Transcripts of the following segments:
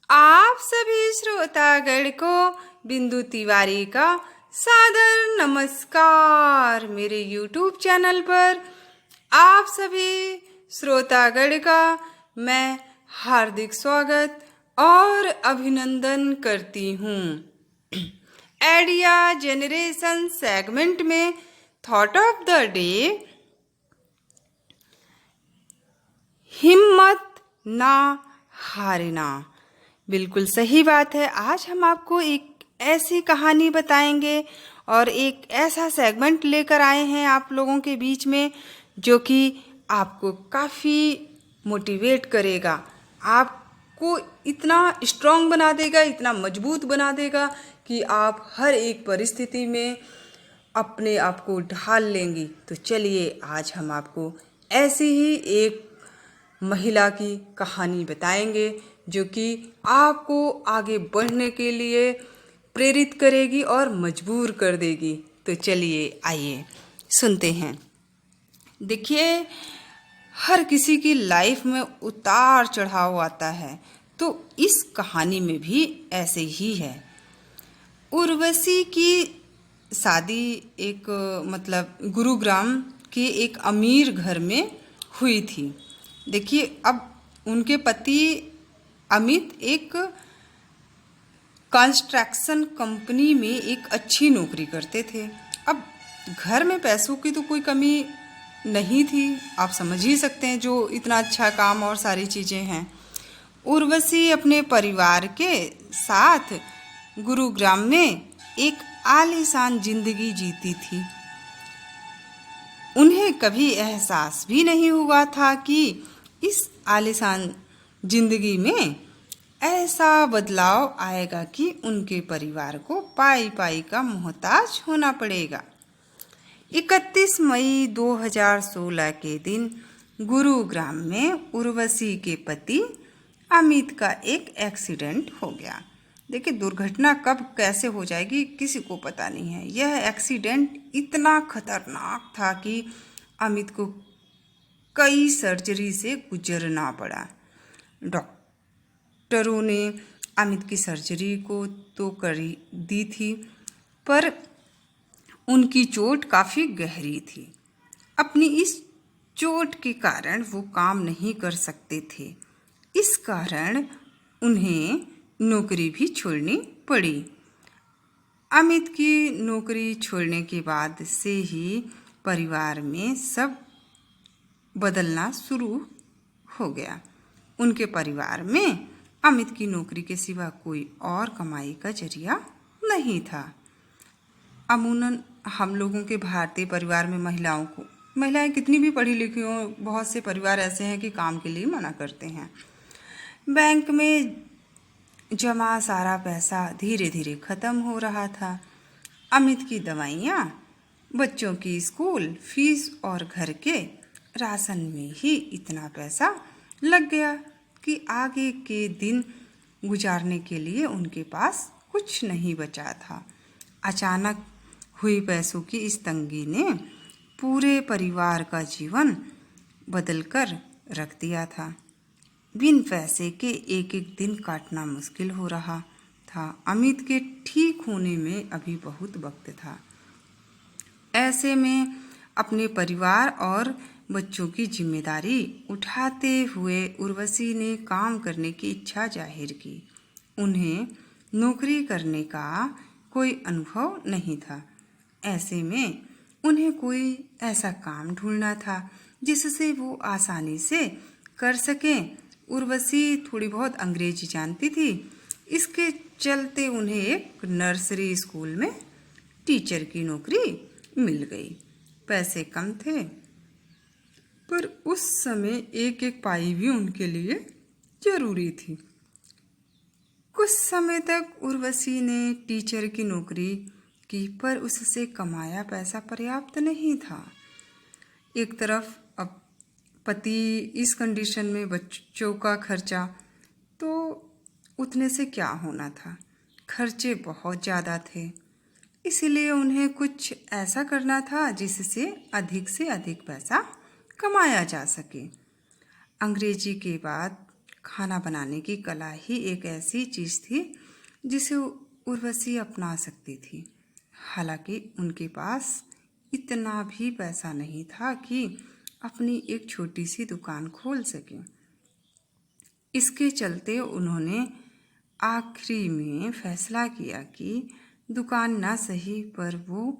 आप सभी श्रोतागण को बिंदु तिवारी का सादर नमस्कार। मेरे YouTube चैनल पर आप सभी श्रोतागण का मैं हार्दिक स्वागत और अभिनंदन करती हूँ। आइडिया जनरेशन सेगमेंट में थॉट ऑफ द डे, हिम्मत ना हारना। बिल्कुल सही बात है। आज हम आपको एक ऐसी कहानी बताएंगे और एक ऐसा सेगमेंट लेकर आए हैं आप लोगों के बीच में जो कि आपको काफ़ी मोटिवेट करेगा, आपको इतना स्ट्रांग बना देगा, इतना मजबूत बना देगा कि आप हर एक परिस्थिति में अपने आप को ढाल लेंगी। तो चलिए आज हम आपको ऐसी ही एक महिला की कहानी बताएंगे जो कि आपको आगे बढ़ने के लिए प्रेरित करेगी और मजबूर कर देगी। तो चलिए आइए सुनते हैं। देखिए, हर किसी की लाइफ में उतार चढ़ाव आता है, तो इस कहानी में भी ऐसे ही है। उर्वशी की शादी एक गुरुग्राम के एक अमीर घर में हुई थी। देखिए, अब उनके पति अमित एक कंस्ट्रक्शन कंपनी में एक अच्छी नौकरी करते थे। अब घर में पैसों की तो कोई कमी नहीं थी, आप समझ ही सकते हैं, जो इतना अच्छा काम और सारी चीज़ें हैं। उर्वशी अपने परिवार के साथ गुरुग्राम में एक आलीशान जिंदगी जीती थी। उन्हें कभी एहसास भी नहीं हुआ था कि इस आलीशान जिंदगी में ऐसा बदलाव आएगा कि उनके परिवार को पाई पाई का मोहताज होना पड़ेगा। 31 मई 2016 के दिन गुरुग्राम में उर्वशी के पति अमित का एक एक्सीडेंट हो गया। देखिए, दुर्घटना कब कैसे हो जाएगी किसी को पता नहीं है। यह एक्सीडेंट इतना खतरनाक था कि अमित को कई सर्जरी से गुजरना पड़ा। डॉक्टरों ने अमित की सर्जरी को तो कर दी थी, पर उनकी चोट काफ़ी गहरी थी। अपनी इस चोट के कारण वो काम नहीं कर सकते थे। इस कारण उन्हें नौकरी भी छोड़नी पड़ी। अमित की नौकरी छोड़ने के बाद से ही परिवार में सब बदलना शुरू हो गया। उनके परिवार में अमित की नौकरी के सिवा कोई और कमाई का जरिया नहीं था। अमूमन हम लोगों के भारतीय परिवार में महिलाएं कितनी भी पढ़ी लिखी हों, बहुत से परिवार ऐसे हैं कि काम के लिए मना करते हैं। बैंक में जमा सारा पैसा धीरे धीरे ख़त्म हो रहा था। अमित की दवाइयाँ, बच्चों की स्कूल फीस और घर के राशन में ही इतना पैसा लग गया कि आगे के दिन गुजारने के लिए उनके पास कुछ नहीं बचा था। अचानक हुई पैसों की इस तंगी ने पूरे परिवार का जीवन बदलकर रख दिया था। बिन पैसे के एक एक दिन काटना मुश्किल हो रहा था। अमित के ठीक होने में अभी बहुत वक्त था। ऐसे में अपने परिवार और बच्चों की जिम्मेदारी उठाते हुए उर्वशी ने काम करने की इच्छा जाहिर की। उन्हें नौकरी करने का कोई अनुभव नहीं था। ऐसे में उन्हें कोई ऐसा काम ढूंढना था जिससे वो आसानी से कर सकें। उर्वशी थोड़ी बहुत अंग्रेजी जानती थी, इसके चलते उन्हें एक नर्सरी स्कूल में टीचर की नौकरी मिल गई। पैसे कम थे, पर उस समय एक एक पाई भी उनके लिए जरूरी थी। कुछ समय तक उर्वशी ने टीचर की नौकरी की, पर उससे कमाया पैसा पर्याप्त नहीं था। एक तरफ अब पति इस कंडीशन में, बच्चों का खर्चा तो उतने से क्या होना था, खर्चे बहुत ज़्यादा थे। इसलिए उन्हें कुछ ऐसा करना था जिससे से अधिक पैसा कमाया जा सके। अंग्रेजी के बाद खाना बनाने की कला ही एक ऐसी चीज़ थी जिसे उर्वशी अपना सकती थी। हालांकि उनके पास इतना भी पैसा नहीं था कि अपनी एक छोटी सी दुकान खोल सकें। इसके चलते उन्होंने आखिरी में फैसला किया कि दुकान ना सही पर वो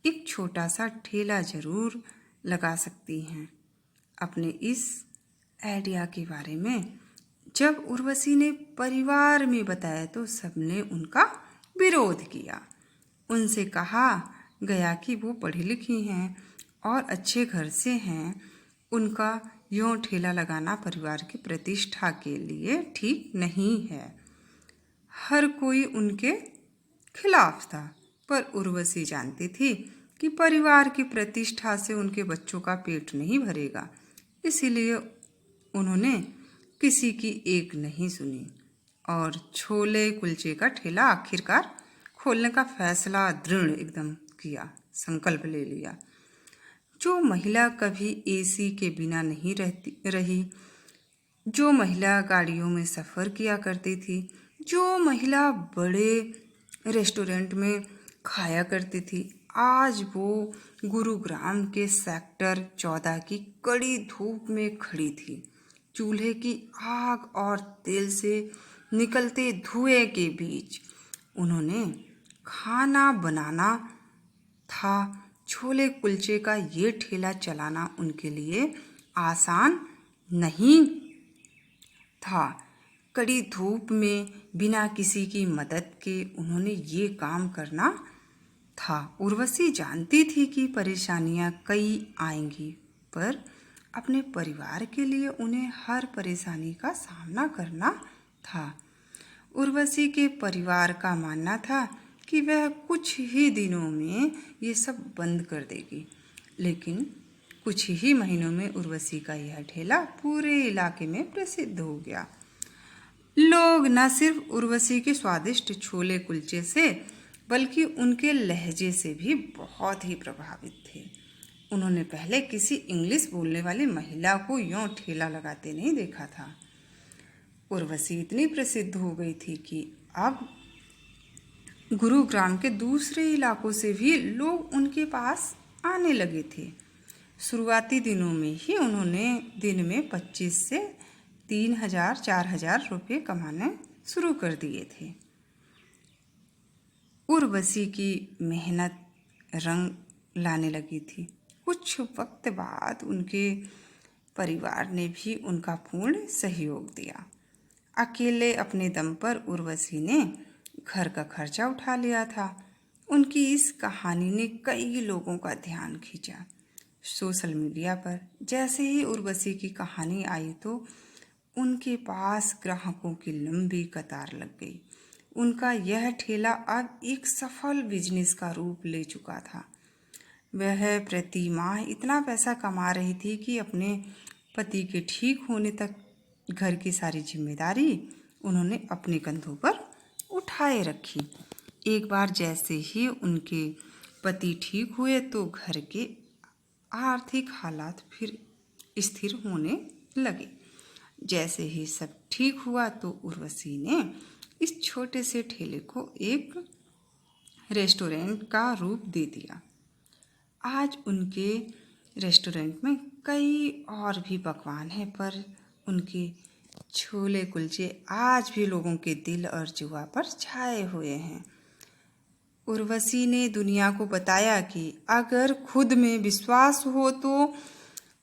एक छोटा सा ठेला ज़रूर लगा सकती हैं। अपने इस आइडिया के बारे में जब उर्वशी ने परिवार में बताया तो सबने उनका विरोध किया। उनसे कहा गया कि वो पढ़ी लिखी हैं और अच्छे घर से हैं, उनका यूँ ठेला लगाना परिवार की प्रतिष्ठा के लिए ठीक नहीं है। हर कोई उनके खिलाफ था, पर उर्वशी जानती थी कि परिवार की प्रतिष्ठा से उनके बच्चों का पेट नहीं भरेगा। इसीलिए उन्होंने किसी की एक नहीं सुनी और छोले कुलचे का ठेला आखिरकार खोलने का फैसला दृढ़ एकदम किया, संकल्प ले लिया। जो महिला कभी एसी के बिना नहीं रही, जो महिला गाड़ियों में सफ़र किया करती थी, जो महिला बड़े रेस्टोरेंट में खाया करती थी, आज वो गुरुग्राम के सेक्टर 14 की कड़ी धूप में खड़ी थी। चूल्हे की आग और तेल से निकलते धुएं के बीच उन्होंने खाना बनाना था। छोले कुलचे का ये ठेला चलाना उनके लिए आसान नहीं था। कड़ी धूप में बिना किसी की मदद के उन्होंने ये काम करना था। उर्वशी जानती थी कि परेशानियां कई आएंगी, पर अपने परिवार के लिए उन्हें हर परेशानी का सामना करना था। उर्वशी के परिवार का मानना था कि वह कुछ ही दिनों में ये सब बंद कर देगी, लेकिन कुछ ही महीनों में उर्वशी का यह ठेला पूरे इलाके में प्रसिद्ध हो गया। लोग न सिर्फ उर्वशी के स्वादिष्ट छोले कुलचे से बल्कि उनके लहजे से भी बहुत ही प्रभावित थे। उन्होंने पहले किसी इंग्लिश बोलने वाली महिला को यूँ ठेला लगाते नहीं देखा था। उर्वशी इतनी प्रसिद्ध हो गई थी कि अब गुरुग्राम के दूसरे इलाकों से भी लोग उनके पास आने लगे थे। शुरुआती दिनों में ही उन्होंने दिन में 25 से 3,000-4,000 रुपये कमाने शुरू कर दिए थे। उर्वशी की मेहनत रंग लाने लगी थी। कुछ वक्त बाद उनके परिवार ने भी उनका पूर्ण सहयोग दिया। अकेले अपने दम पर उर्वशी ने घर का खर्चा उठा लिया था। उनकी इस कहानी ने कई लोगों का ध्यान खींचा। सोशल मीडिया पर जैसे ही उर्वशी की कहानी आई तो उनके पास ग्राहकों की लंबी कतार लग गई। उनका यह ठेला अब एक सफल बिजनेस का रूप ले चुका था। वह प्रति माह इतना पैसा कमा रही थी कि अपने पति के ठीक होने तक घर की सारी जिम्मेदारी उन्होंने अपने कंधों पर उठाए रखी। एक बार जैसे ही उनके पति ठीक हुए तो घर के आर्थिक हालात फिर स्थिर होने लगे। जैसे ही सब ठीक हुआ तो उर्वशी ने इस छोटे से ठेले को एक रेस्टोरेंट का रूप दे दिया। आज उनके रेस्टोरेंट में कई और भी पकवान हैं, पर उनके छोले कुलचे आज भी लोगों के दिल और जुबां पर छाए हुए हैं। उर्वशी ने दुनिया को बताया कि अगर खुद में विश्वास हो तो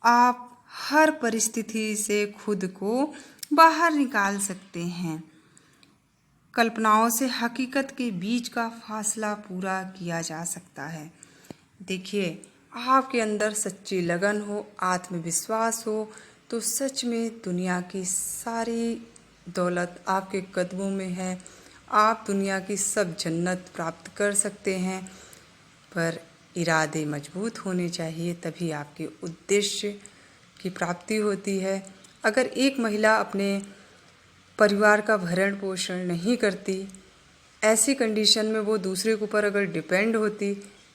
आप हर परिस्थिति से खुद को बाहर निकाल सकते हैं। कल्पनाओं से हकीकत के बीच का फासला पूरा किया जा सकता है। देखिए, आपके अंदर सच्ची लगन हो, आत्मविश्वास हो तो सच में दुनिया की सारी दौलत आपके कदमों में है। आप दुनिया की सब जन्नत प्राप्त कर सकते हैं, पर इरादे मजबूत होने चाहिए, तभी आपके उद्देश्य की प्राप्ति होती है। अगर एक महिला अपने परिवार का भरण पोषण नहीं करती, ऐसी कंडीशन में वो दूसरे के ऊपर अगर डिपेंड होती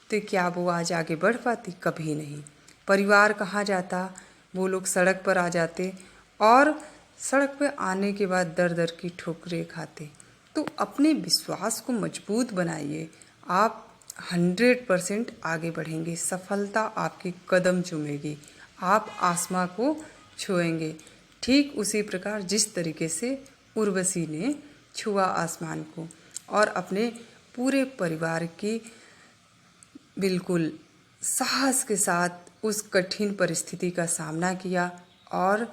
तो क्या वो आज आगे बढ़ पाती? कभी नहीं। परिवार कहाँ जाता, वो लोग सड़क पर आ जाते और सड़क पे आने के बाद दर दर की ठोकरें खाते। तो अपने विश्वास को मजबूत बनाइए, आप 100% आगे बढ़ेंगे, सफलता आपके कदम चूमेगी, आप आसमां को छुएंगे। ठीक उसी प्रकार जिस तरीके से उर्वशी ने छुआ आसमान को और अपने पूरे परिवार की बिल्कुल साहस के साथ उस कठिन परिस्थिति का सामना किया और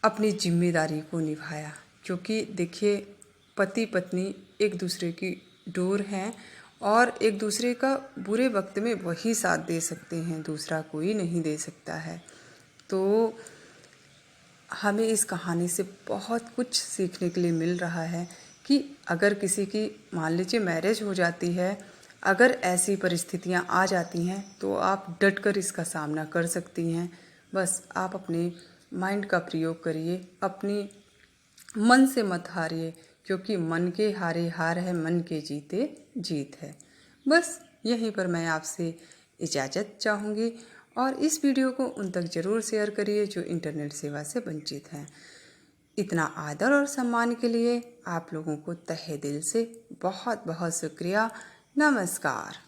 अपनी जिम्मेदारी को निभाया। क्योंकि देखिए, पति पत्नी एक दूसरे की डोर हैं और एक दूसरे का बुरे वक्त में वही साथ दे सकते हैं, दूसरा कोई नहीं दे सकता है। तो हमें इस कहानी से बहुत कुछ सीखने के लिए मिल रहा है कि अगर किसी की मान लीजिए मैरिज हो जाती है, अगर ऐसी परिस्थितियां आ जाती हैं तो आप डटकर इसका सामना कर सकती हैं। बस आप अपने माइंड का प्रयोग करिए, अपनी मन से मत हारिए, क्योंकि मन के हारे हार है, मन के जीते जीत है। बस यहीं पर मैं आपसे इजाज़त चाहूँगी और इस वीडियो को उन तक ज़रूर शेयर करिए जो इंटरनेट सेवा से वंचित हैं। इतना आदर और सम्मान के लिए आप लोगों को तहे दिल से बहुत बहुत शुक्रिया। नमस्कार।